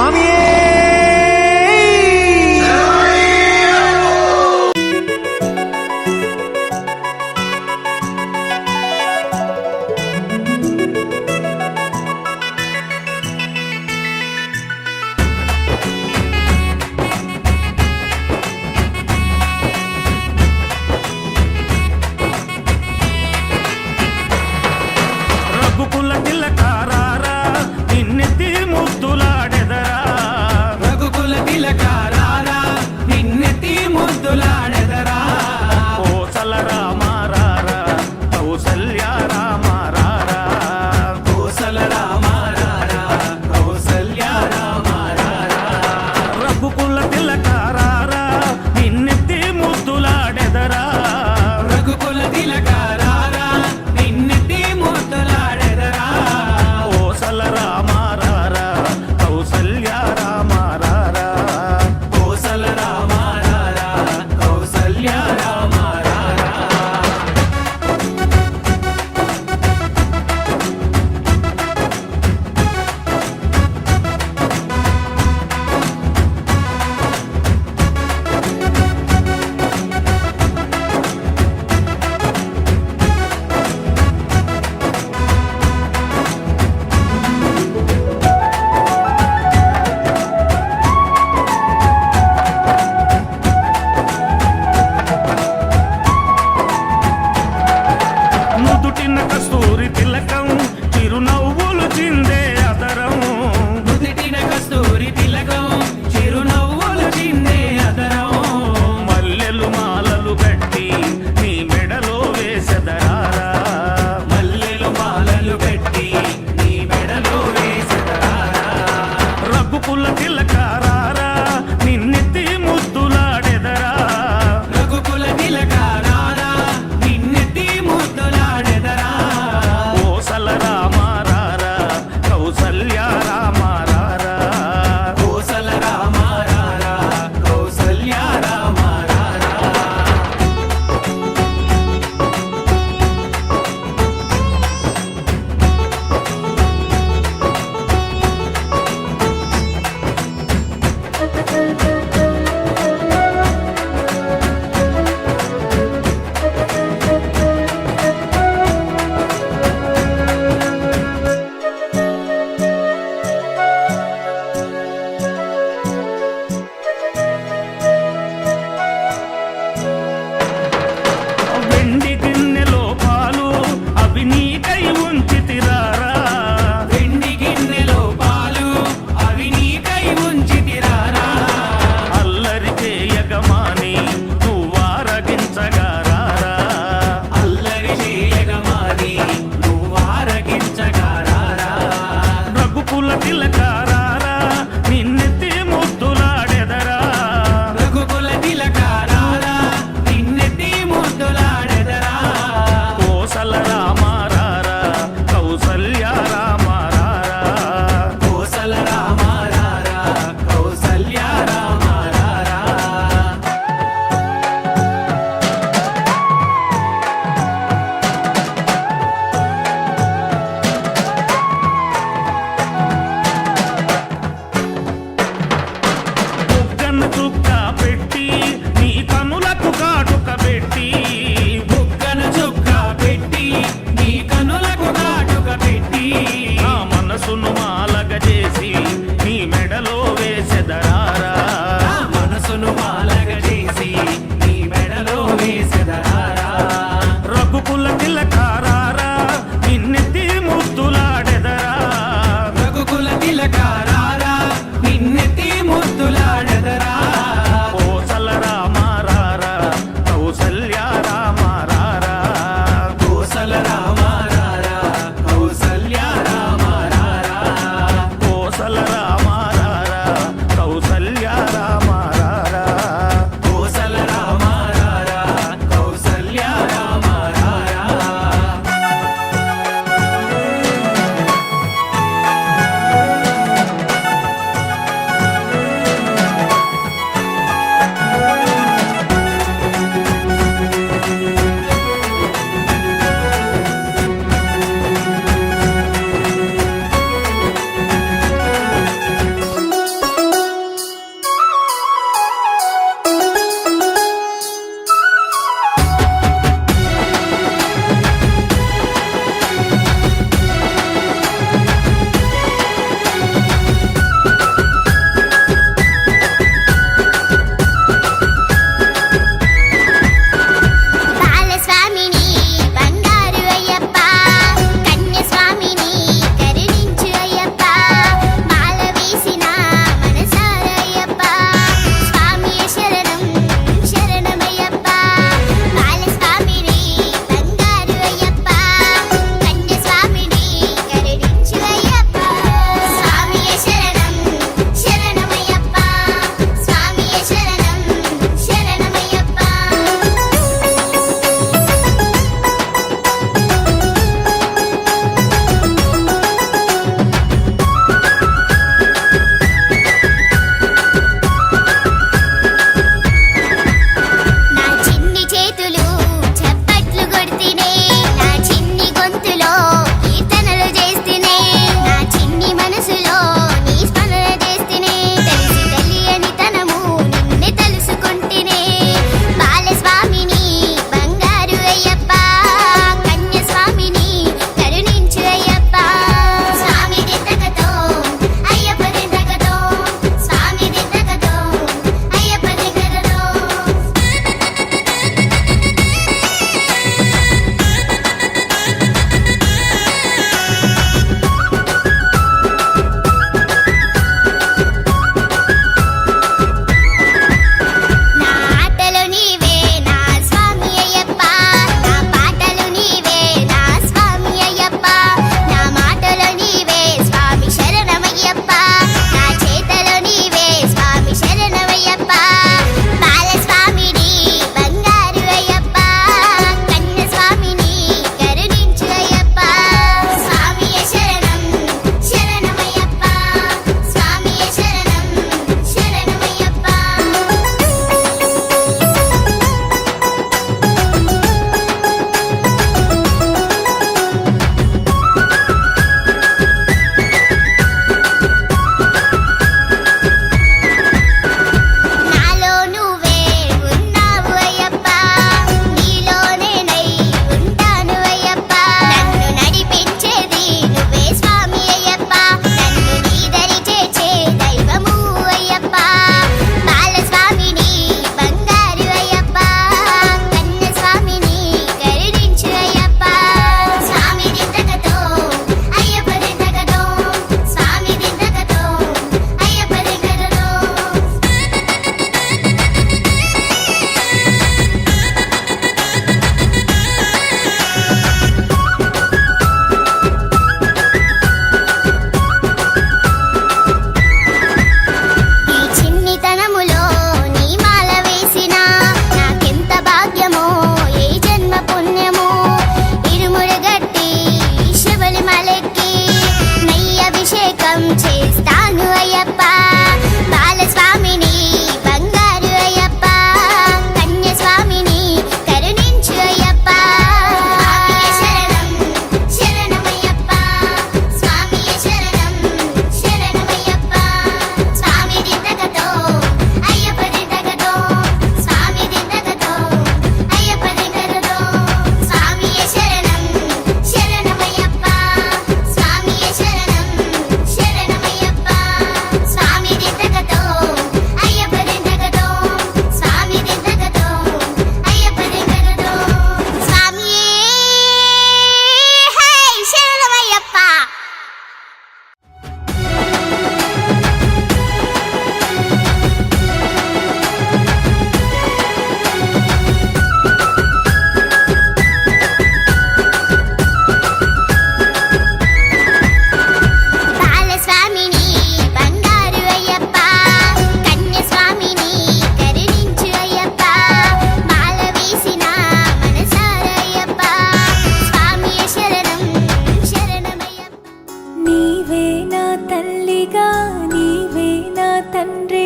స్వామియే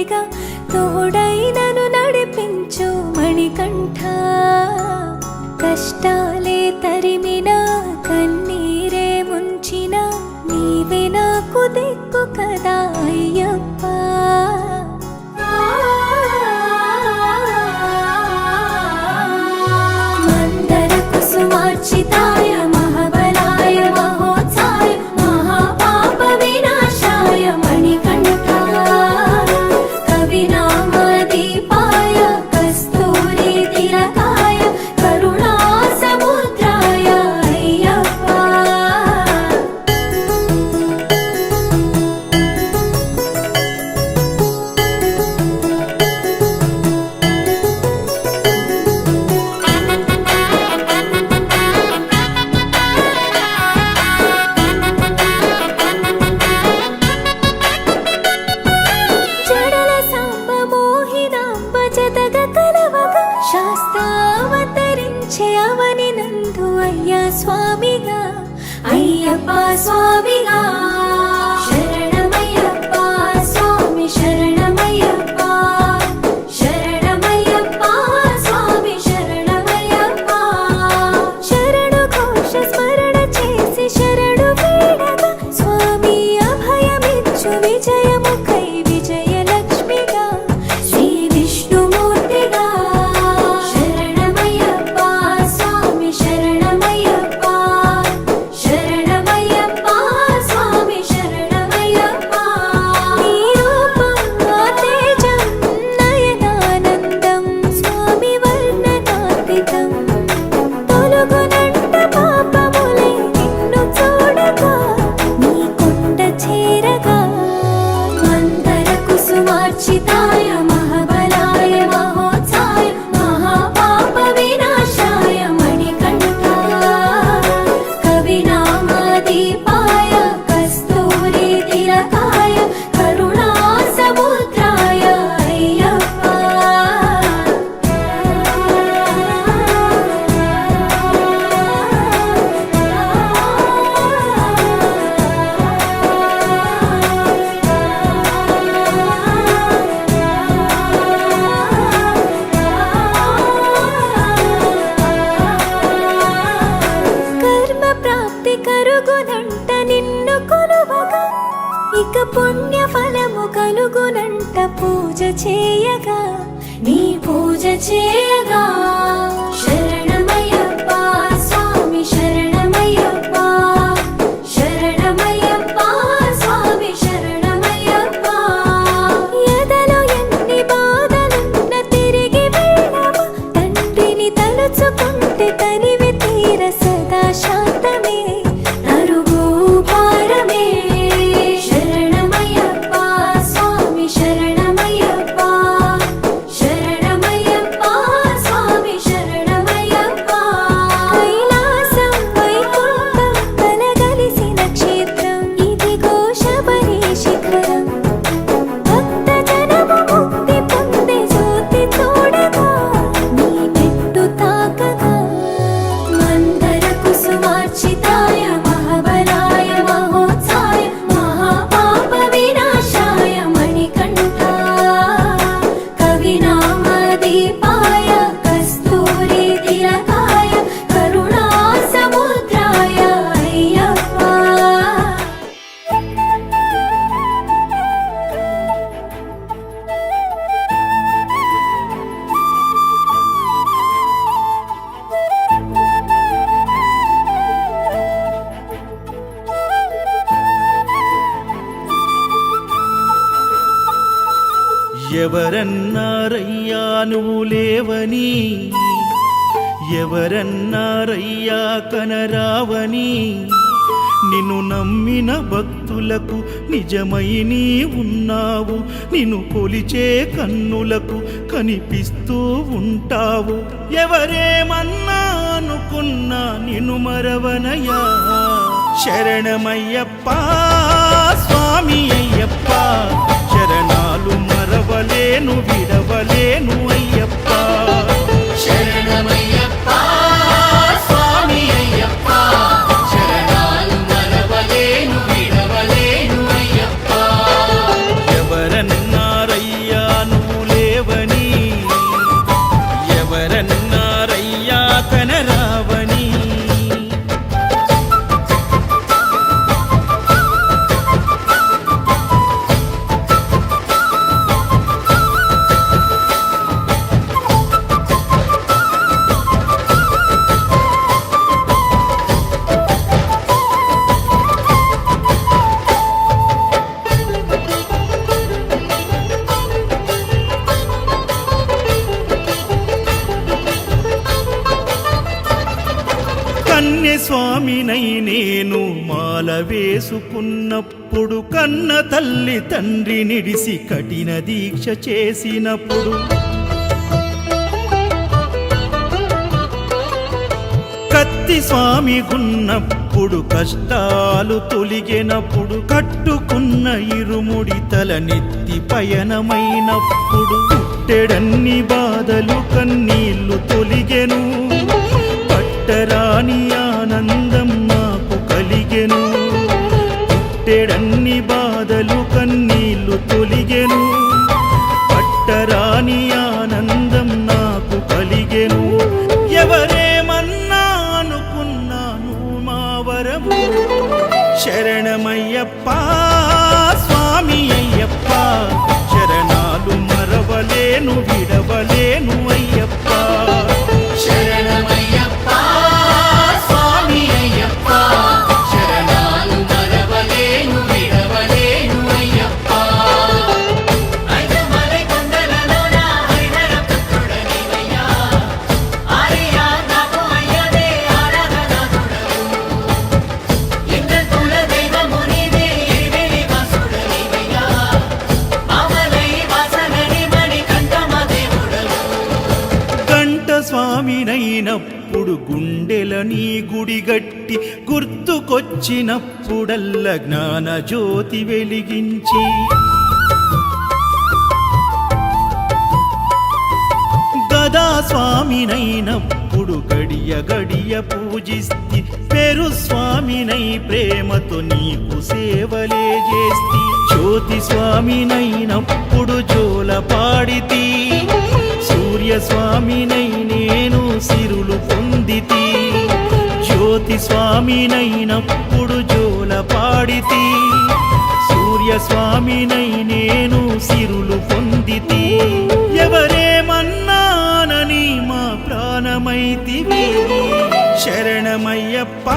తోడుగా తోడైనను నడిపించు మణికంఠ. కష్టాలే తరిమిన కన్నీరే ముంచిన నీవే నాకు దిక్కు కదా అయ్యప్ప. మందర కుసుమార్చితాయ మహాబలాయ మహోత్సాయ మహాపాప వినాశాయ మణికంఠ. కవినామ దీపాయ కస్తూరి తిలకాయ కరుణా సముద్రాయ అయ్యప్ప. జడల సాంబ మోహిదాంబ జతగ కలవగా శాస్త్రావతరించే అవని నందు అయ్యా స్వామిగా అయ్యప్ప స్వామిగా. శరణమయ్యప్ప స్వామి శరణమయ్యప్ప శరణమయ్యప్ప స్వామి శరణమయ్యప్ప. శరణు ఘోష స్మరణ చేసి శరణు వేడగా స్వామి అభయమిచ్చు విజయముఖై విజయలక్ష్మిగా శ్రీ విష్ణుమూర్తిగా. శరణమయ్యప్ప స్వామి శరణమయ్యప్ప శరణమయ్యప్ప స్వామి శరణమయ్యప్ప. నీ రూపం తేజం నయనానందం స్వామి వర్ణనాతీతం. తొలగునంట పాపములై నిన్ను చూడగా నీ కొండ చేరగా. మందర కుసుమార్చితాయ మహాబలాయ మహోత్సాయ మహాపాప వినాశాయ మణికంఠ. కవినామ దీపాయ కస్తూరి తిలకాయ కరుణా సముద్రాయ అయ్యప్ప. కర్మ ప్రాప్తి కరుగునంట నిన్ను కొలువగా ఇక పుణ్య ఫలము కలుగునంట పూజ చేయగా నీ పూజ చేయగా. శరణమయ్యప్ప స్వామి శరణమయ్యప్ప శరణమయ్యప్ప స్వామి శరణమయ్యప్ప. ఎదలో ఎన్ని బాధలున్న తిరిగి వెళ్ళవా తండ్రిని తలుచుకుంటే తనివి తీర సదా శాంతమే తరుగు భారమే. శరణమయ్యప్ప స్వామి శరణమయ్యప్ప శరణమయ్యప్ప స్వామి శరణమయ్యప్ప. కైలాసం వైకుంఠం కలగలిసిన క్షేత్రం ఇదిగో శబరి శిఖరం. భక్త జనము ముక్తి పొందే జ్యోతి చూడగా నీ మెట్టు తాకగా. మందర కుసుమార్చితాయ మహాబలాయ మహోత్సాయ మహాపాప వినాశాయ మణికంఠ. కవినామ దీపాయ కస్తూరి తిలకాయ కరుణా సముద్రాయ అయ్యప్ప. ఎవరన్నారయ్యా నువ్వు లేవని, ఎవరన్నారయ్యా కనరావని. నిన్ను నమ్మిన భక్తులకు నిజమై నీ ఉన్నావు, నిన్ను కొలిచే కన్నులకు కనిపిస్తూ ఉంటావు. ఎవరేమన్నా అనుకున్నా నిన్ను మరవనయ్యా. శరణమయ్యప్ప స్వామి అయ్యప్ప, శరణాలు మరవలేను విడవలేను అయ్యప్ప. శరణమయ్యప్ప స్వామి అయ్యప్ప, శరణాలు మరవలేను విడవలేను అయ్యప్ప. ఎవరన్నారయ్యా స్వామినై నేను మాల వేసుకున్నప్పుడు, కన్న తల్లి తండ్రి నిడిసి కఠిన దీక్ష చేసినప్పుడు, కత్తి స్వామి గున్నప్పుడు, కష్టాలు తొలిగినప్పుడు, కట్టుకున్న ఇరుముడి తల నెత్తి పయనమైనప్పుడు, పుట్టెడన్ని బాధలు కన్నీళ్లు తొలిగెను, పట్టరాని ఆనందం నాకు కలిగెను. పుట్టెడన్ని బాధలు కన్నీళ్లు తొలిగెను, పట్టరాని ఆనందం నాకు కలిగెను. ఎవరేమన్నా అనుకున్నాను మా వరము, శరణమయ్యప్ప స్వామి అయ్యప్ప, శరణాలు మరవలేను విడవలేను అయ్యప్ప. శరణమయ్యప్ప స్వామి అయ్యప్ప, శరణాలు మరవలేను విడవలేను అయ్యప్ప. ఐదమలై కొండలలోన హరిహర పుత్రుడనివయ్యా, ఆర్యా నాకు అయ్యవే ఆరాధనాథుడవు. లింగ కుల దైవము నీవే ఎరివేలి వాసుడనివయ్యా, మామలై వాసనని మణికంఠమ దేవుడవు. గంట స్వామినైనప్పుడు గుండెల నీ గుడి గట్టి, గుర్తుకొచ్చినప్పుడల్ల జ్ఞాన జ్యోతి వెలిగించి, గదా స్వామినైనప్పుడు గడియ గడియ పూజిస్తి, పేరు స్వామినై ప్రేమతో నీకు సేవలే చేస్తి. జ్యోతి స్వామినైనప్పుడు జోల పాడితి, సూర్య స్వామినై నేను సిరులు పొందితి. జ్యోతి స్వామినైనప్పుడు జోల పాడితి, సూర్య స్వామినై నేను సిరులు పొందితి. ఎవరేమన్నానని మా ప్రాణమైతివి, శరణమయ్యప్ప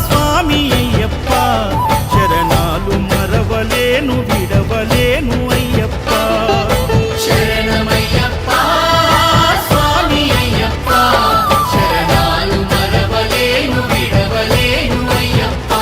స్వామి అయ్యప్ప, శరణాలు మరవలేను విడవలేను అయ్యప్ప. శరణమయ్యప్ప స్వామి అయ్యప్ప, శరణాలు మరవలేను విడవలేను అయ్యప్ప.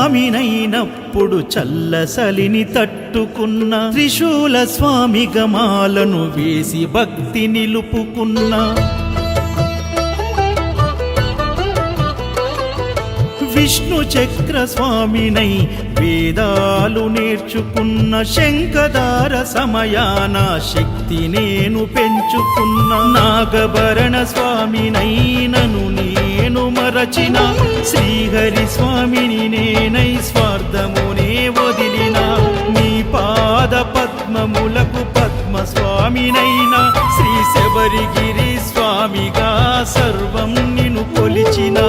చంద్రస్వామినైనప్పుడు చల్లసలిని తట్టుకున్న, త్రిశూల స్వామి గమాలను వేసి భక్తి నిలుపుకున్న, విష్ణు చక్ర స్వామినై వేదాలు నేర్చుకున్న, శంఖదార సమయాన శక్తి నేను పెంచుకున్న, నాగభరణ స్వామినైనను నేను మరచిన, శ్రీహరి స్వామిని నేనై స్వార్థమునే వదిలిన, నీ పాద పద్మములకు పద్మ స్వామినైనా, శ్రీ శబరిగిరి స్వామిగా సర్వం నిన్ను కొలిచిన,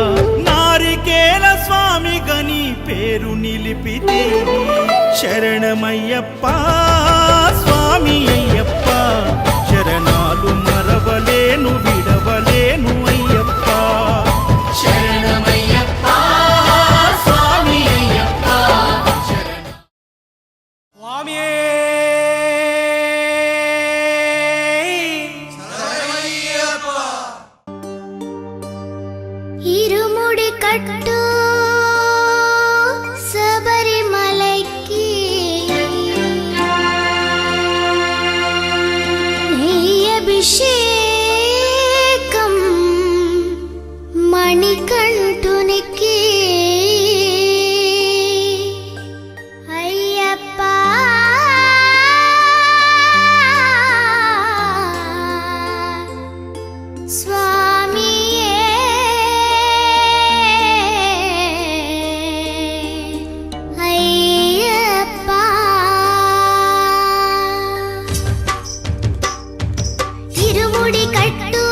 నారికేల స్వామిగా నీ పేరు నిలిపితే. శరణమయ్యప్ప స్వామి అయ్యప్ప, శరణాలు మరవలేను విడవలేను అయ్యప్ప. శరణమయ్యప్ప స్వామి అయ్యప్ప, స్వామియే ఇరుముడి కట్టు శబరిమలైకి, నెయ్యభిషేకం మణికంఠునికి, అయ్యప్ప స్వామియే అయ్యప్ప. ఇరుముడి కట్టు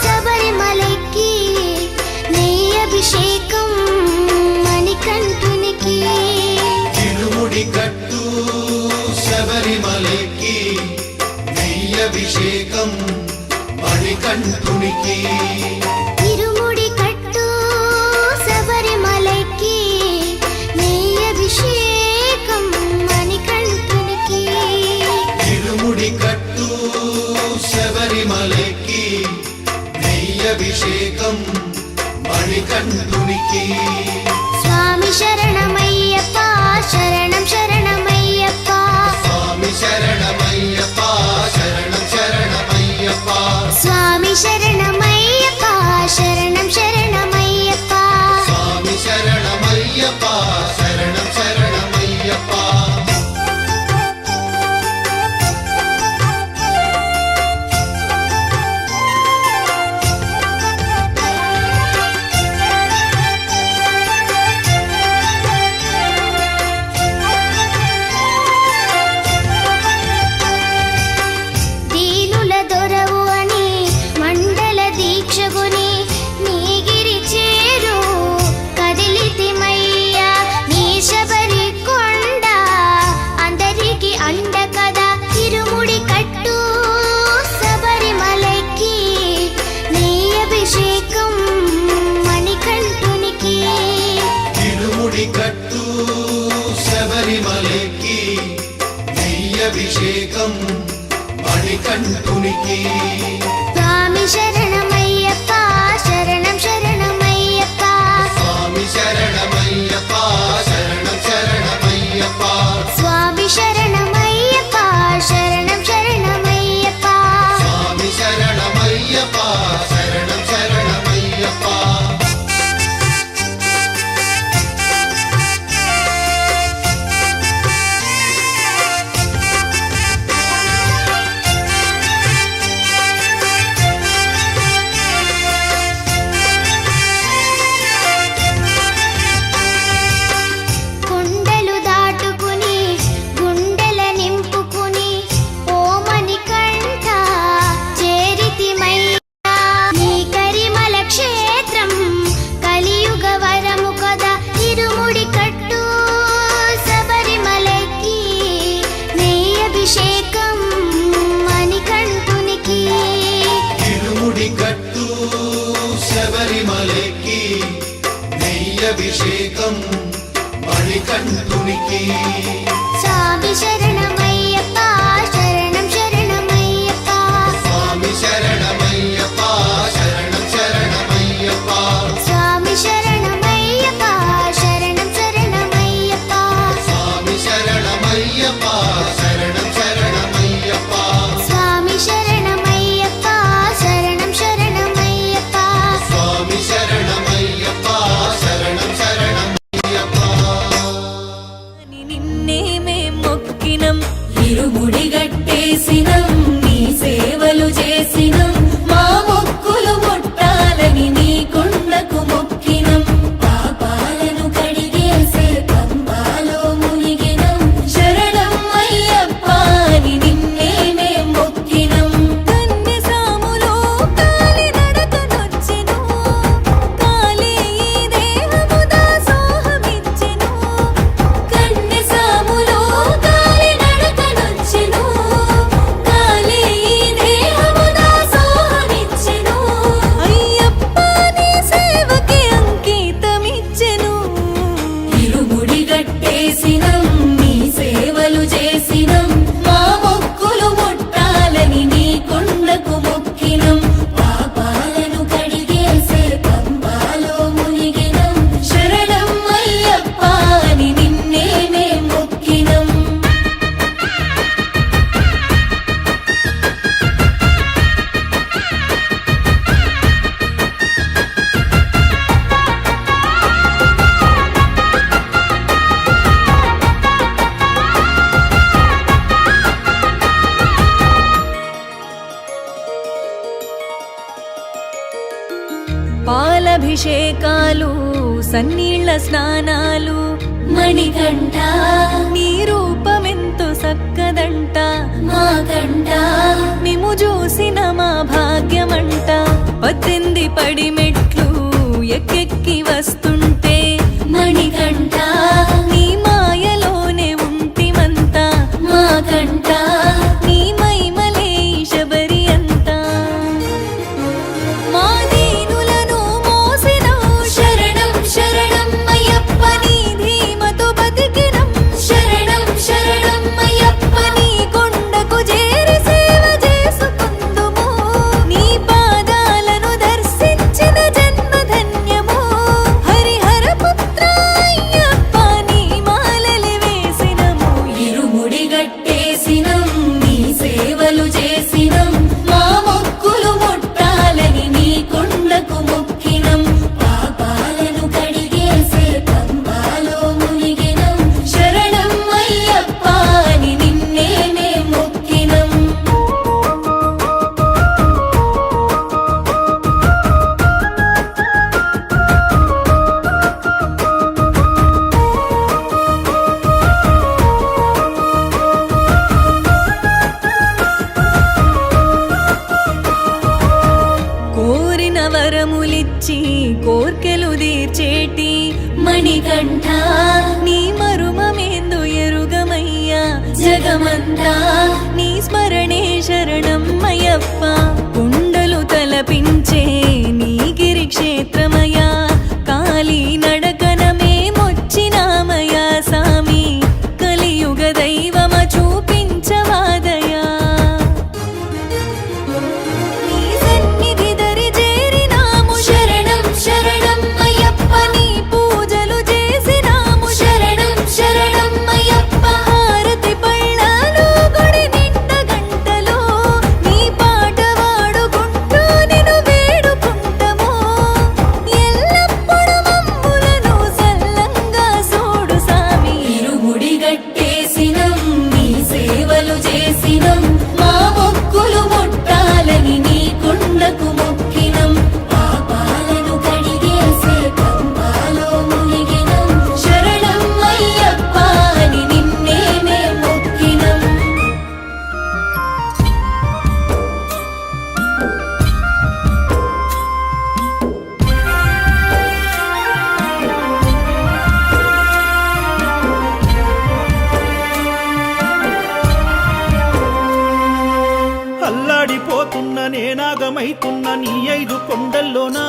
శబరిమలైకి, నెయ్యభిషేకం మణికంఠునికి, ఇరుముడి కట్టు శబరిమలకి, నెయ్యభిషేకం అభిషేకం మణికంఠునికి ఇరుముడి కట్టు శబరిమలకి నెయ్యి అభిషేకం మణికంఠునికి ఇరుముడి కట్టు శబరిమలకి నెయ్యభిషేకం మణికంఠునికి స్వామి శరణమయ్యప్ప శరణం శరణమయ్యప్ప స్వామి శరణమయ్యప్ప శరణం శరణమయ్యప్ప స్వామి శరణమయ్యప్ప శరణం శరణమయ్యప్ప స్వామి శరణమయ్యప్ప శరణం శరణమయ్యప్ప దీనుల దొరవు అని మండల దీక్షగుని నీగిరి చేరు కదిలితిమయ్యా నీ శబరి కొండ అందరికి అండ కదా ఇరుముడి కట్టు శబరిమలకి నీ అభిషేకం మణికంఠునికి ఇరుముడి కట్టు శబరిమలకి నెయ్యభిషేకం మణికంఠునికి స్వామి శరణమయ్యప్ప శరణం శరణమయ్యప్ప స్వామి శరణమయ్యప్ప శరణం శరణమయ్యప్ప స్వామి శరణమయ్యప్ప శరణం శరణమయ్యప్ప స్వామి శరణమయ్యప్ప శరణం శరణమయ్యప్ప కొండలు దాటుకుని గుండెల నింపుకుని ఓమని కంఠ చేరితిమయ్యా నీ కరిమల క్షేత్రం కలియుగ వరము కదా ఇరుముడి కట్టు శబరిమలకి నెయ్యి అభిషేకం మణికంఠునికి ఇరుముడి కట్టు శబరిమలకి నెయ్యభిషేకం మణికంఠునికి స్వామి శరణమయ్యప్ప శరణం శరణమయ్యప్ప స్వామి శరణమయ్యప్ప శరణం శరణమయ్యప్ప స్వామి శరణమయ్యప్ప శరణం శరణమయ్యప్ప స్వామి శరణమయ్యప్ప శరణం శరణమయ్యప్ప స్వామి శరణమయ్యప్ప శరణం శరణమయ్యప్ప స్వామి శరణమయ్యప్ప శరణం శరణమయ్యప్ప నిన్నే మేం మొక్కినం ఇరుముడి గట్టేసినం నీ సేవలు చేసినం మా మొక్కులు ముట్టాలని నీ కొండకు మొక్కినం పాపాలను కడిగేసే పంబాలో మునిగినం శరణం అయ్యప్ప అని నిన్నే మేం మొక్కినం కన్నె సాములో కాలి నడకనొచ్చెను కాలే ఈ దేహము దాసోహమిచ్చెను కన్నె సాములో కాలి నడకనొచ్చెను కాలే ఈ దేహము దాసోహమిచ్చెను అయ్యప్ప నీ సేవకి అంకితమిచ్చెను ఇరుముడి గట్టేసినం నీ సేవలు చేసినం మా మొక్కులు ముట్టాలని నీ కొండకు మొక్కినం పాపాలను కడిగేసే పంబాలో మునిగినం శరణం అయ్యప్ప అని నిన్నే మేం మొక్కినం పాలభిషేకాలు సన్నీళ్ల స్నానాలు మణికంఠ నీ రూపమెంతో సక్కదంట మా కంట మేము చూసిన మా భాగ్యమంట 18 పడి మెట్లు ఎక్కెక్కి వస్తుంటే మణికంఠ నీ మాయలోనే ఉంటిమంతా మా కంట నీ మైమలే శబరి మణికంఠ నీ మరుమమేందు ఎరుగమయ్యా జగమంతా నీ స్మరణే శరణమయ్యప్ప కుండలు తలపించే నీ గిరి క్షేత్రమయ్యా కాలి నడకనమే మొచ్చినామయ్యా సామి కలియుగ దైవమ చూపించవాదయా నీ సన్నిధి దరి చేరినాము శరణం శరణం అయ్యప్ప నీ పూజలు చేసినాము శరణం శరణం అయ్యప్ప హారతి పళ్ళాలు గుడి నిండ గంటలో నీ పాట వాడుకుంటూ నిన్ను వేడుకుంటాము ఎల్లప్పుడు మమ్ములను సల్లంగా చూడు సామి ఇరుముడి గట్టేసినం నీ సేవలు చేసినం మా మొక్కులు ముట్టాలని నీ కుండకు మొక్కినం పాపాలను కడిగేసే పంపాలో మునిగినం శరణం అయ్యప్ప అని నిన్నే మేం మొక్కినం అల్లాడిపోతున్న నేనాగమైతున్న నీ 5 కొండల్లోనా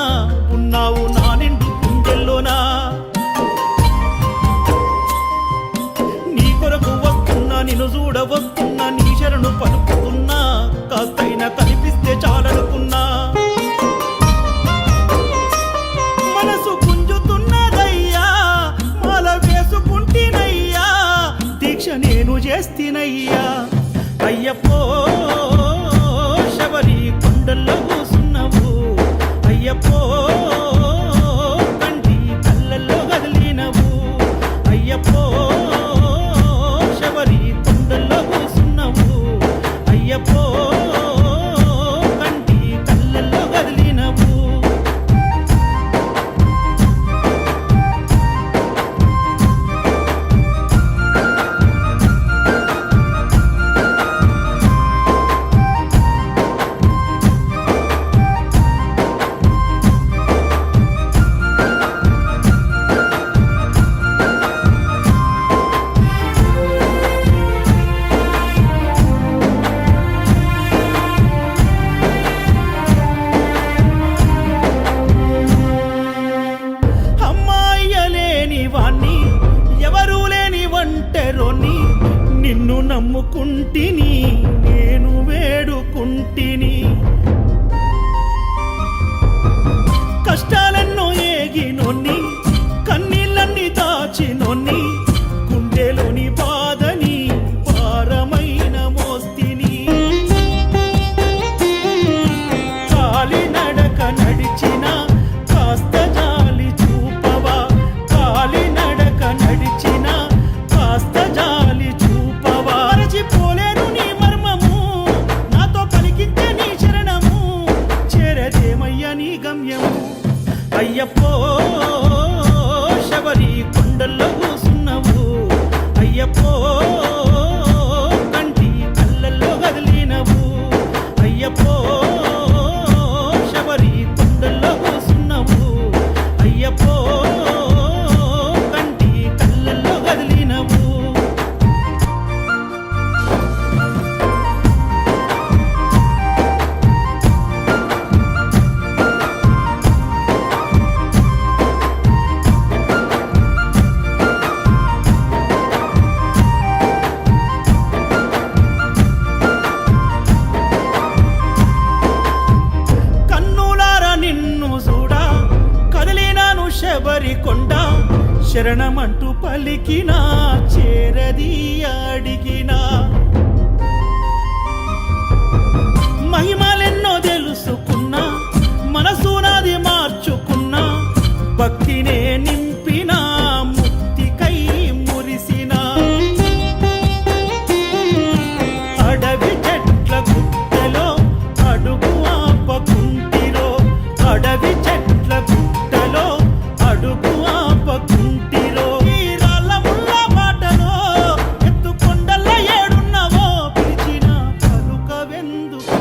ఉన్నావు నా నిండు గుండెల్లోనా నీ కొరకు వస్తున్నా నిన్ను చూడ వస్తున్నా నీ శరణు పలుకుతున్నా కాస్తైనా కనిపిస్తే చాలనుకున్నా మనసు గుంజుతున్నదయ్యా మాల వేసుకుంటేనయ్యా దీక్ష నేను చేస్తేనయ్యా అయ్యప్పో శబరి కొండల్లో కూసున్నావు అయ్యప్పో కంటి కళ్ళల్లో కదిలినవు అయ్యప్పో శబరి కొండల్లో కూసున్నావు అయ్యప్పో కంటి కళ్ళల్లో కదిలినవు అమ్మాయ్యలేని వాణ్ణి ఎవరూ లేని ఒంటెరోని నిన్ను నమ్ముకుంటిని నేను వేడుకుంటిని కష్టాలెన్నో ఏగినోన్ని కన్నీళ్ళన్ని దాచినోన్ని గుండెలోని బాధని భారమైన మోస్తిని కాలి నడక నడిచిన కాస్త జాలి చూపవా కాలి నడక నడిచిన కాస్త జాలి చూపవా మరచిపోలేను నీ మర్మము నాతో పలికితే నీ శరణము చేరదేమయ్య నీ గమ్యము అయ్యప్పో శబరి కొండల్లో కూసున్నావు అయ్యప్పో కంటి కళ్ళల్లో కదిలినవు అయ్యప్పో శబరి కొండల్లో కూసున్నావు అయ్యప్పో కంటి కళ్ళల్లో కదిలినవు కన్నులారా నిన్ను చూడా కదిలినాను శబరి కొండ శరణమంటూ పలికినా చేరది అడిగినా మహిమలెన్నో తెలుసుకున్నా మనసు నాది మార్చుకున్నా భక్తినే నింపినా ముక్తికై మురిసినా అడవి చెట్ల గుట్టలో అడుగు ఆపకుంటిరో అడవి చెట్ల గుట్టలో అడుగు ఆపకుంటిరో ఈ రాళ్ళ ముళ్ళ బాటలో ఎత్తు కొండల ఏడున్నవో పిలిచిన పలుకవెందుకు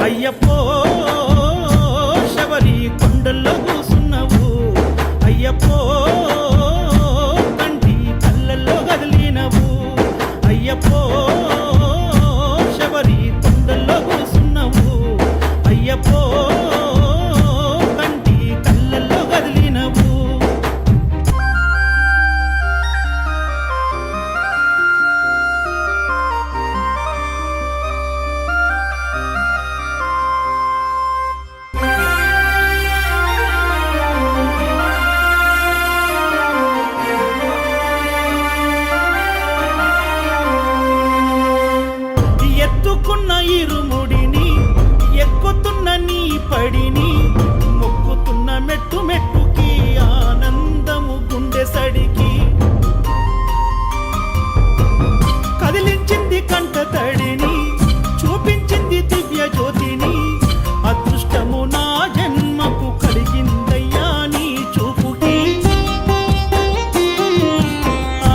అయ్యప్పో శబరి కొండల్లో కూసున్నావు అయ్యప్పో అయ్యప్పో శబరి కొండల్లో కూసున్నావు అయ్యప్పో కంటి కళ్ళల్లో కదిలినవు ఎత్తుకున్న ఇరుముడిని ఎక్కుతున్న నీ పడిని మొక్కుతున్న మెట్టు మెట్టుకి ఆనందము గుండె సడికి కదిలించింది కంట తడిని చూపించింది దివ్య జ్యోతిని అదృష్టము నా జన్మకు కలిగిందయ్యా నీ చూపుకి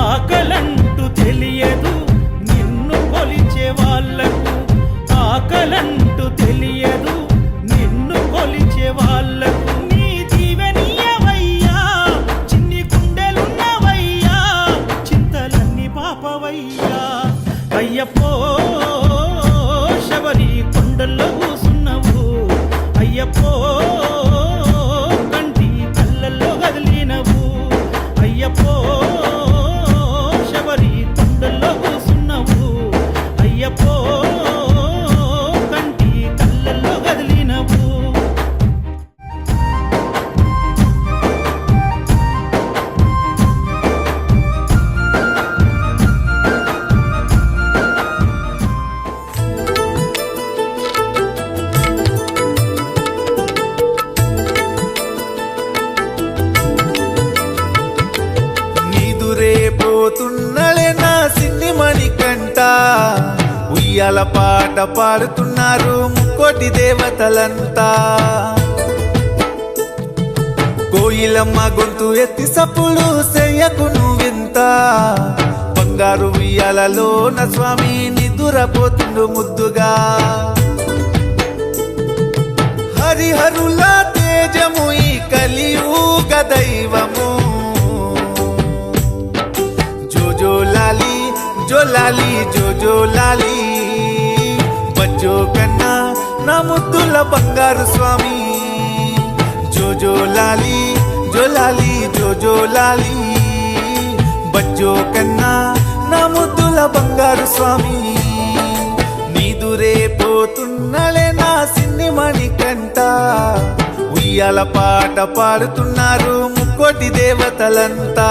ఆకలంటూ తెలియదు నిన్ను కొలిచే వాళ్ళకు ఆకలంటూ తెలియదు నిన్ను కొలిచే వాళ్ళకు నీ దీవెనీయవయ్యా చిన్ని గుండెలున్నవయ్యా చింతలన్నీ పాపవయ్యా అయ్యప్పో శబరి కొండల్లో కూసున్నావు అయ్యప్పో కంటి కళ్ళల్లో కదిలినవు అయ్యప్పో శబరి కొండల్లో కూసున్నావు అయ్యప్పో కంటి కళ్ళల్లో కదిలినవు నీదురే పోతున్నలే నా సిన్ని మణికంట ఉయ్యాల పాట పాడుతున్నారు ముక్కోటి దేవతలంతా కోయిలమ్మ గొంతు ఎత్తి సప్పుడు చెయ్యకు నువ్వింత బంగారు ఉయ్యాలలో నా స్వామి నిదురపోతుండు ముద్దుగా హరిహరుల తేజము ఈ కలియుగ దైవము జో లాలి జో లాలి జో లాలి బజ్జో కన్నా నా ముద్దుల బంగారు స్వామి జో లాలి జో లాలి జో లాలి బజ్జో కన్నా నా ముద్దుల బంగారు స్వామి నీదురే పోతున్నలే నా సిన్ని మణికంట ఉయ్యాల పాట పాడుతున్నారు ముక్కోటి దేవతలంతా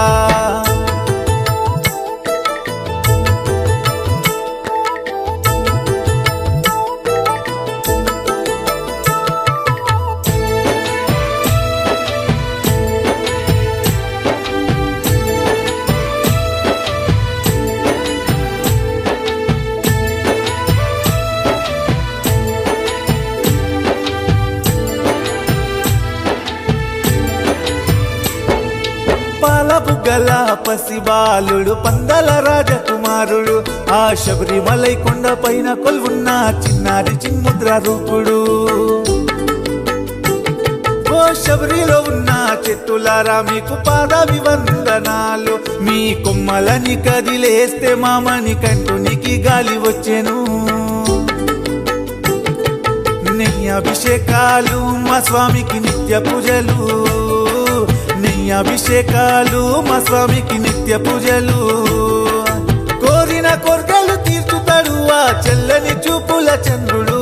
పాలబుగ్గల పసిబాలుడు పందల రాజకుమారుడు ఆ శబరిమలై కొండ పైన కొలువున్న చిన్నారి చిన్ముద్ర రూపుడు ఓ శబరిలో ఉన్న చెట్టులారా మీకు పాదాభివందనాలు మీ కొమ్మలని కదిలేస్తే మామని కంటునికి గాలి వచ్చెను నెయ్యాభిషేకాలు మా స్వామికి నిత్య పూజలు నెయ్యాభిషేకాలు మా స్వామికి నిత్య పూజలు కోరిన కోర్కెలు తీర్చుతాడు ఆ చల్లని చూపుల చంద్రుడు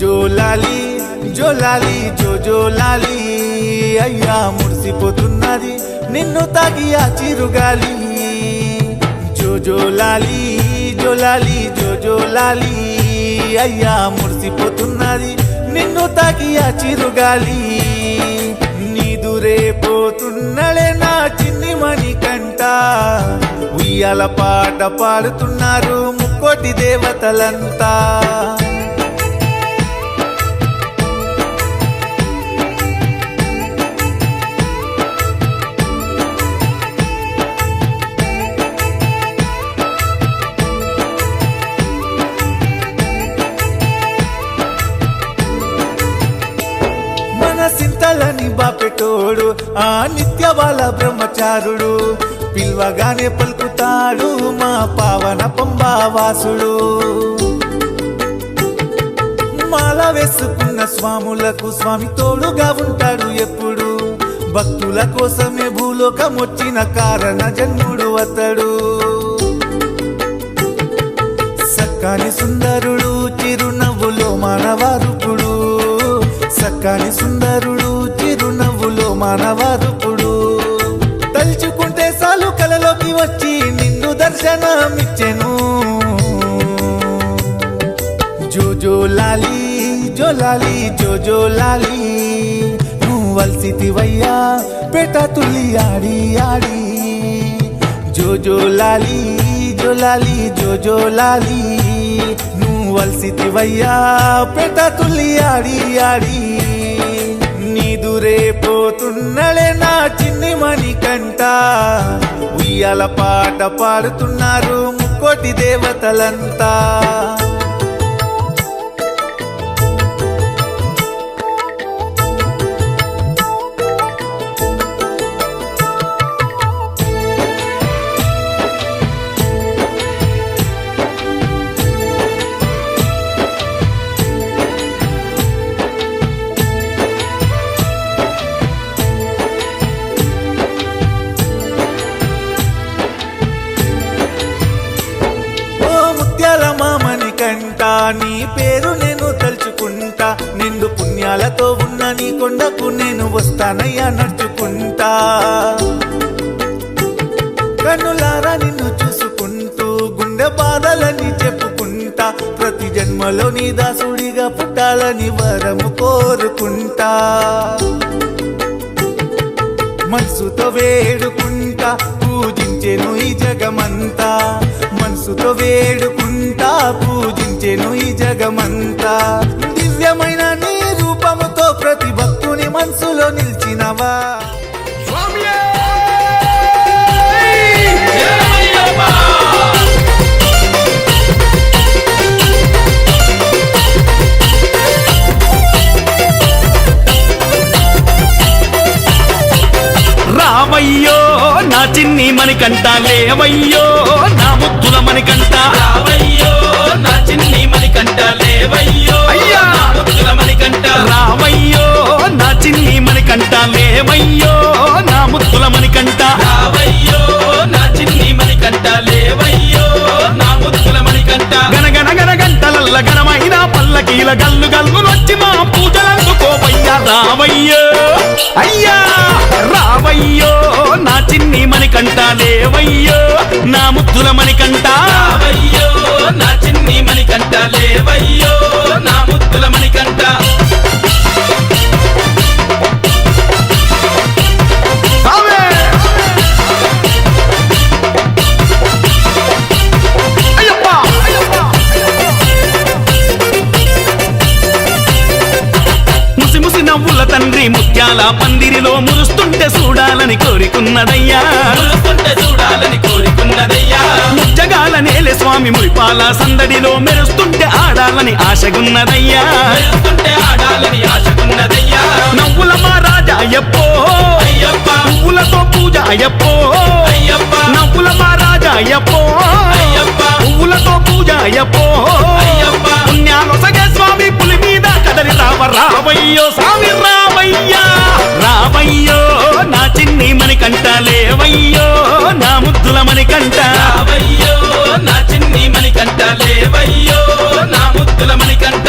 జో లాలి జో లాలి జో లాలి అయ్యా మురిసిపోతున్నది నిన్ను తాగి ఆ చిరుగాలి జో లాలి జో లాలి జో లాలి అయ్యా మురిసిపోతున్నది నిన్ను తాకి ఆ చిరుగాలి నీదురే పోతున్నలే నా చిన్ని మణికంట ఉయ్యాల పాట పాడుతున్నారు ముక్కోటి దేవతలంతా సింతలని బాపెటోడు ఆ నిత్య బాల బ్రహ్మచారుడు పిల్వగానే పలుకుతాడు మా పావన పంబావాసుడు. మాల వేసుకున్న స్వాములకు స్వామి తోడుగా ఉంటాడు ఎప్పుడు. భక్తుల కోసమే భూలోకం వచ్చిన కారణ జన్ముడు అతడు. సక్కాని సుందరుడు చిరునవ్వులో మానవారుపుడు. సక్కాని సుందరుడు చిరునవ్వులో మానవారుపుడు. తలుచుకుంటే సాలు కలలోకి వచ్చి నిన్ను దర్శనమిచ్చెను. జో లాలి జో లాలి జో లాలి నువ్వు వల్సితివయ్యా పేట తుల్లి ఆడి ఆడి. జో లాలి జో లాలి జో లాలి నువ్వు వల్సితివయ్యా పేట తుల్లి ఆడి ఆడి. నీదురే పోతున్నలే నా చిన్ని మణికంట. ఉయ్యాల పాట పాడుతున్నారు ముక్కోటి దేవతలంతా. కంట నీ పేరు నేను తలుచుకుంటా. నిండు పుణ్యాలతో ఉన్న నీ కొండకు నేను వస్తానయ్యా నడుచుకుంటా. కన్నులారా నిన్ను చూసుకుంటూ గుండె బాధలని చెప్పుకుంటా. ప్రతి జన్మలో నీ దాసుడిగా పుట్టాలని వరము కోరుకుంటా. మనసుతో వేడుకుంటా పూజించెను ఈ జగమంతా. మనసుతో వేడుకుంటా పూజించెను ఈ జగమంతా. దివ్యమైన నీ రూపముతో ప్రతి భక్తుని మనసులో నిలిచినవా. రావయ్యో నా చిన్ని మణికంట, లేవయ్యో నా ముద్దుల మణికంట. రావయ్యో నా చిన్ని మణికంట, లేవయ్యో అయ్యా నా ముద్దుల మణికంట. రావయ్యో నా చిన్ని మణికంట, లేవయ్యో నా ముద్దుల మణికంట. రావయ్యో నా చిన్ని మణికంట, లేవయ్యో నా ముద్దుల మణికంట. గనగన గన గంటలల్ల గనమైన పల్లకీల గల్లు గల్లు వచ్చి మా పూజలందుకోవయ్యా. రావయ్యో అయ్యా రావయ్యో నా చిన్ని మణికంట, లేవయ్యో నా ముద్దుల మణికంట. రావయ్యో నా చిన్ని మణికంట, లేవయ్యో నా ముద్దుల మణికంట. నవ్వుల తండ్రి ముత్యాల పందిరిలో మురుస్తుంటే చూడాలని కోరికున్నదయ్యా. మురుస్తుంటే చూడాలని కోరికున్నదయ్యా. ముచ్చగాల నేలే స్వామి మురిపాల సందడిలో మెరుస్తుంటే ఆడాలని ఆశగున్నదయ్యా. మెరుస్తుంటే ఆడాలని ఆశకున్నదయ్యా. నవ్వుల మా రాజా అయ్యప్పో అయ్యప్ప. పువ్వులతో పూజ అయ్యప్పో అయ్యప్ప. నవ్వుల మా రాజా అయ్యప్పో అయ్యప్ప. పువ్వులతో పూజ అయ్యప్పో అయ్యప్ప. పుణ్యాలొసగే స్వామి పులి మీద కదలి రావయ్యో స్వామి రావయ్యా. రావయ్యో నా చిన్ని మణికంట, లేవయ్యో నా ముద్దుల మణికంట. రావయ్యో నా చిన్ని మణికంట, లేవయ్యో నా ముద్దుల మణికంట.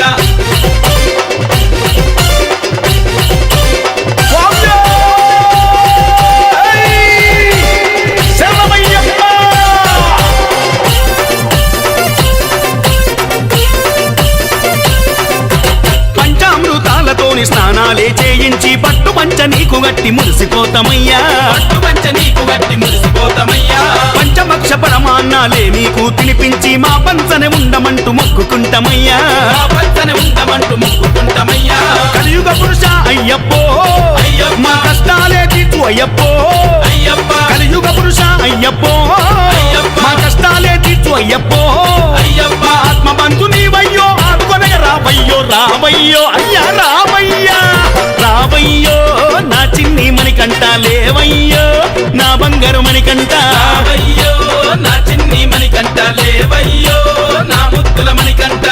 పంచామృతాలతోని స్నానాలే చేయించి పట్టు పంచ నీకు గట్టి మురిసిపోతామయ్యా. పట్టు పంచ నీకు గట్టి మురిసిపోతామయ్యా. పంచభక్ష పరమాన్నాలే నీకు తినిపించి మా పంచనే ఉండమంటూ మొక్కుకుంటామయ్యా. మా పంచనే ఉండమంటూ మొక్కుకుంటామయ్యా. కలియుగ పురుష అయ్యప్పో అయ్యప్ప. మా కష్టాలే తీర్చు అయ్యప్పో అయ్యప్ప. కలియుగ పురుష అయ్యప్పో అయ్యప్ప. మా కష్టాలే తీర్చు అయ్యప్పో అయ్యప్ప. ఆత్మ బంధు నీవయ్యో ఆదుకొనగ రావయ్యో. రావయ్యో అయ్యా రావయ్యా. రావయ్యో నా చిన్ని మణికంట, లేవయ్యో నా బంగారు మణికంఠ రావయ్యో నా చిన్ని మణికంఠ లేవయ్యో నా ముద్దుల మణికంఠ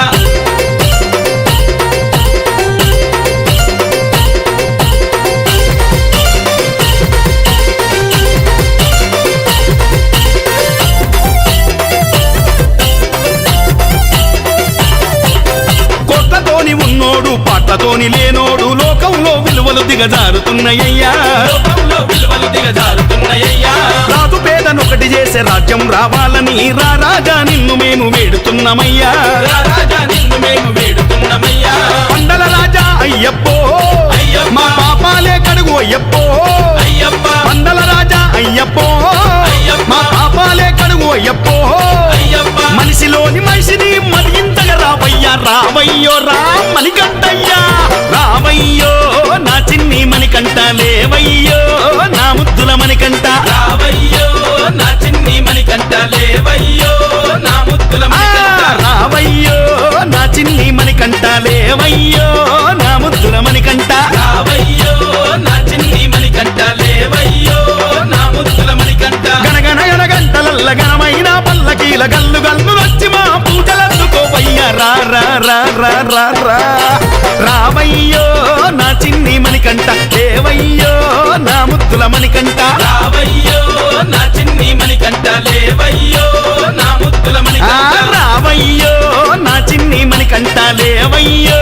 కోట్లతోని ఉన్నోడు పాటతోని లేనోడు లోకంలో విలువలు దిగజారుతున్నాయ్యా లోకంలో విలువలు దిగజారుతున్నాయ్యా రాజు పేదనొకటి చేసే రాజ్యం రావాలని రాజా నిన్ను మేము వేడుతున్నామయ్యా రాజా నిన్ను మేము వేడుతున్నామయ్యా పండల రాజా అయ్యప్పో అయ్యప్ప. మా పాపాలే కడుగు అయ్యప్పో అయ్యప్ప పండల రాజా అయ్యప్పో అయ్యప్ప. మా పాపాలే కడుగు అయ్యప్పో అయ్యప్ప మనిషిలోని మనిషిని మరింతగా రావయ్యా రావయ్యో మణికంఠయ్యా రావయ్యో నా చిన్ని మణికంఠ లేవయ్యో నా ముద్దుల మణికంఠ రావయ్యో నా చిన్ని మణికంఠ లేవయ్యో నా ముద్దుల మణికంఠ రావయ్యో నా చిన్ని మణికంఠ లేవయ్యో నా ముద్దుల మణికంఠ రావయ్యో నా చిన్ని మణికంఠ లేవయ్యో నా ముద్దుల మణికంఠ గనగన గనగంటలల్ల ఘనమైన పల్లకీల గల్లు గల్లు వచ్చి మా పూజలందుకోవయ్యా రా రావయ్యో నా చిన్ని మణికంఠ లేవయ్యో నా ముద్దుల మణికంఠ రావయ్యో నా చిన్ని మణికంఠ లేవయ్యో నా ముద్దుల మణికంఠ రావయ్యో నా చిన్ని మణికంఠ లేవయ్యో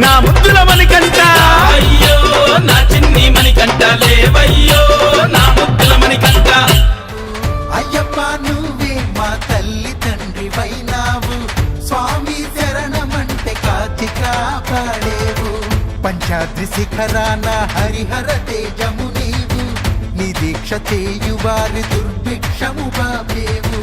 నా ముద్దుల మణికంఠ రావయ్యో నా చిన్ని మణికంఠ లేవయ్యో నా ముద్దుల మణికంఠ అయ్యప్ప నువ్వే మా తల్లి తండ్రి వైనావు స్వామి శరణమంటే కాచి కాపాడేవు పంచాద్రి శిఖరాన హరిహర తేజము నీవు నీ దీక్ష చేయువారి దుర్భిక్షము బాబేవు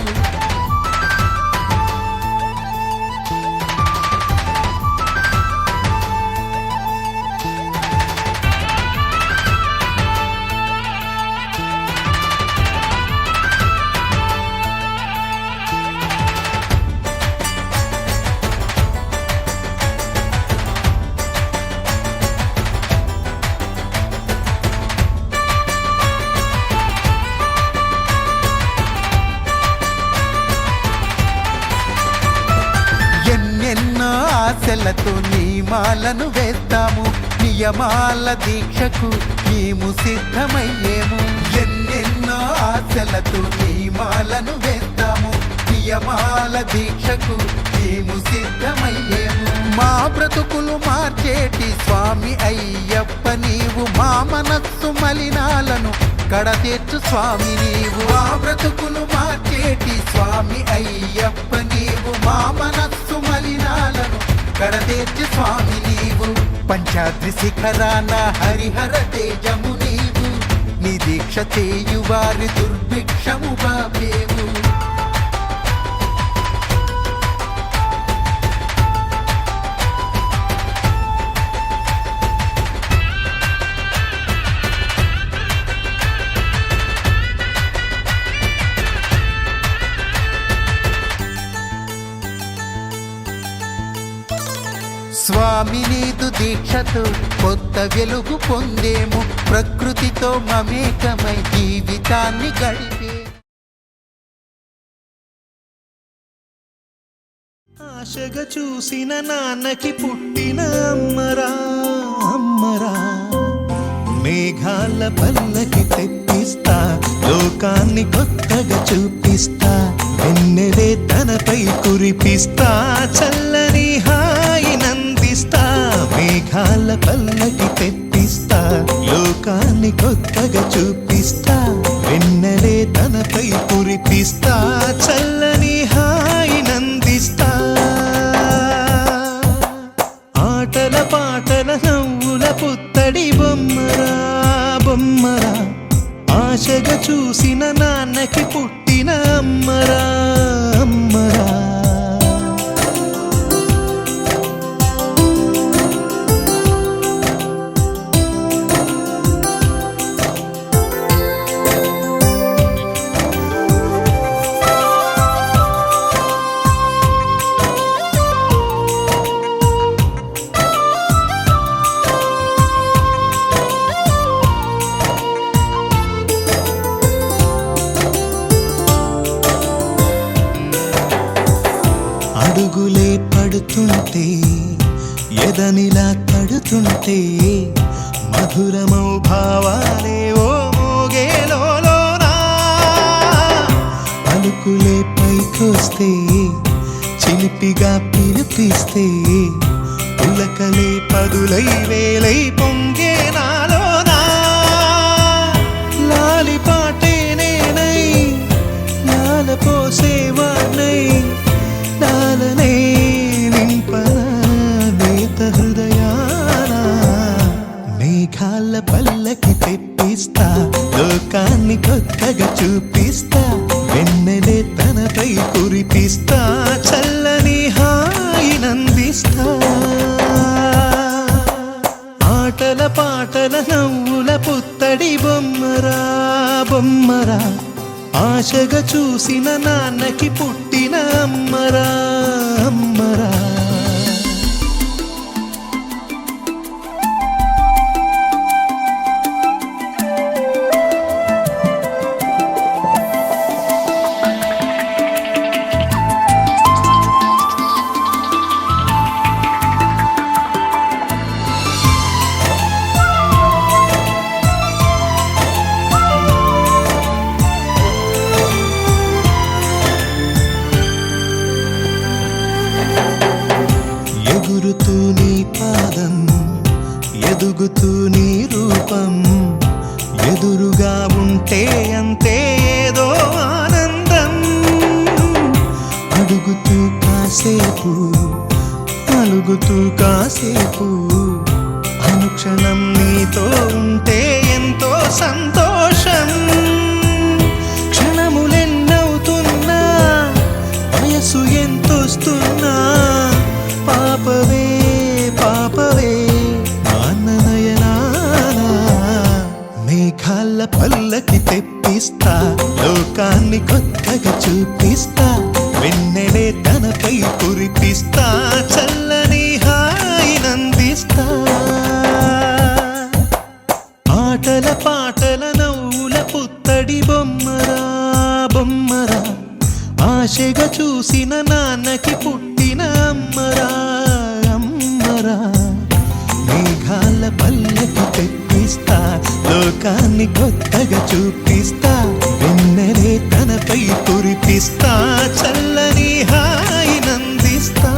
ఎన్నెన్నో ఆశలతో నియమాలను వేస్తాము నియమాల దీక్షకు మేము సిద్ధమయ్యేము ఎన్నెన్నో ఆశలతో నియమాలను వేస్తాము నియమాల దీక్షకు మేము సిద్ధమయ్యేము మా బ్రతుకులు మార్చేటి స్వామి అయ్యప్ప నీవు మా మనస్సు మలినాలను కడతీర్చు స్వామి నీవు మా బ్రతుకులు మార్చేటి స్వామి అయ్యప్ప నీవు మా మనస్సు మలినాలను కడతీర్చు స్వామి నీవు పంచాద్రి శిఖరాన హరిహర తేజము నీవు నీ దీక్ష చేయువారి దుర్భిక్షము బాబేవు స్వామి నీదు దీక్షతో కొత్త వెలుగు పొందేము ప్రకృతితో మమేకమై జీవితాన్ని గడిపే ఆశగా చూసిన నాన్నకి పుట్టిన అమ్మరా అమ్మరా మేఘాల పల్లకి తెప్పిస్తా లోకాన్ని కొత్తగా చూపిస్తా వెన్నెలే తనపై కురిపిస్తా చల్లని హాయి నందిస్తా మేఘాల పల్లకి తెప్పిస్తా లోకాన్ని కొత్తగా చూపిస్తా వెన్నెలే తనపై కురిపిస్తా చల్లని హాయి నందిస్తా ఆటల పాటల నవ్వుల పుత్తడి బొమ్మరా బొమ్మరా ఆశగా చూసిన నాన్నకి పుట్టిన అమ్మరా అమ్మరా పాటే ఎదనిలా తడుతుంటే మధురమౌ భావాలే ఓ మోగేలోనా పలుకులే పైకొస్తే చిలిపిగా పిలిపిస్తే పులకలే పదులై వేలై పొంగే నాలోనా లాలి పాటే నేనై లాల పోసేవాణ్ణై లాలనే నింపన నేత హృదయాన మేఘాల పల్లకి తెప్పిస్తా లోకాన్ని కొత్తగా చూపిస్తా వెన్నెలే తనపై కురిపిస్తా చల్లని హాయినందిస్తా ఆటల పాటల నవ్వుల పుత్తడి బొమ్మరా బొమ్మరా ఆశగా చూసిన నాన్నకి పుట్టిన అమ్మరా అమ్మరా ఎగురుతూ నీ పాదం ఎదుగుతూ నీ రూపం ఎదురుగా ఉంటే అంతే ఏదో ఆనందం అడుగుతూ కాసేపు అలుగుతూ కాసేపు అనుక్షణం నీతో ఉంటే ఎంతో సంతోషం క్షణములెన్నవుతున్నా వయసు ఎంతొస్తున్నా పాపవే పాపవే నాన్ననయనానా మేఘాల పల్లకి తెప్పిస్తా లోకాన్ని కొత్తగా చూపిస్తా వెన్నెలే తనపై కురిపిస్తా చల్లని హాయినందిస్తా ఆటల పాటల నవ్వుల పుత్తడి బొమ్మరా బొమ్మరా ఆశగా చూసిన నాన్నకి పుట్టిన అమ్మరా అమ్మరా మేఘాల పల్లకి తెప్పిస్తా లోకాన్ని కొత్తగా చూపిస్తా వెన్నెలే తనపై కురిపిస్తా చల్లని హాయినందిస్తా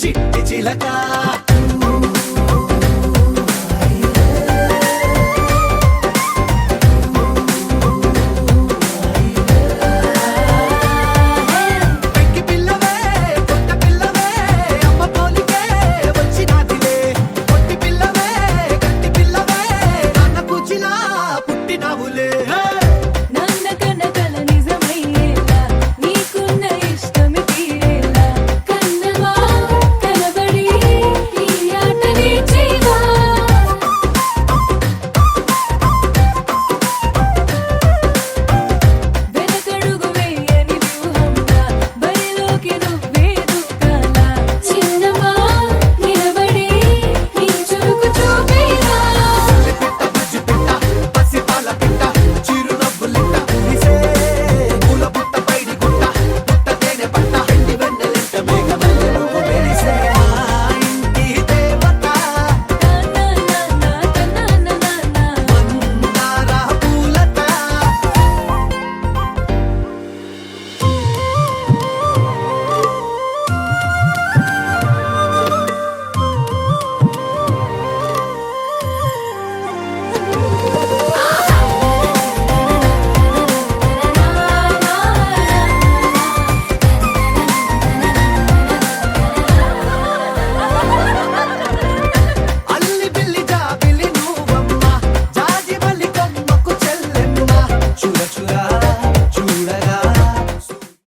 చిట్టి చిలక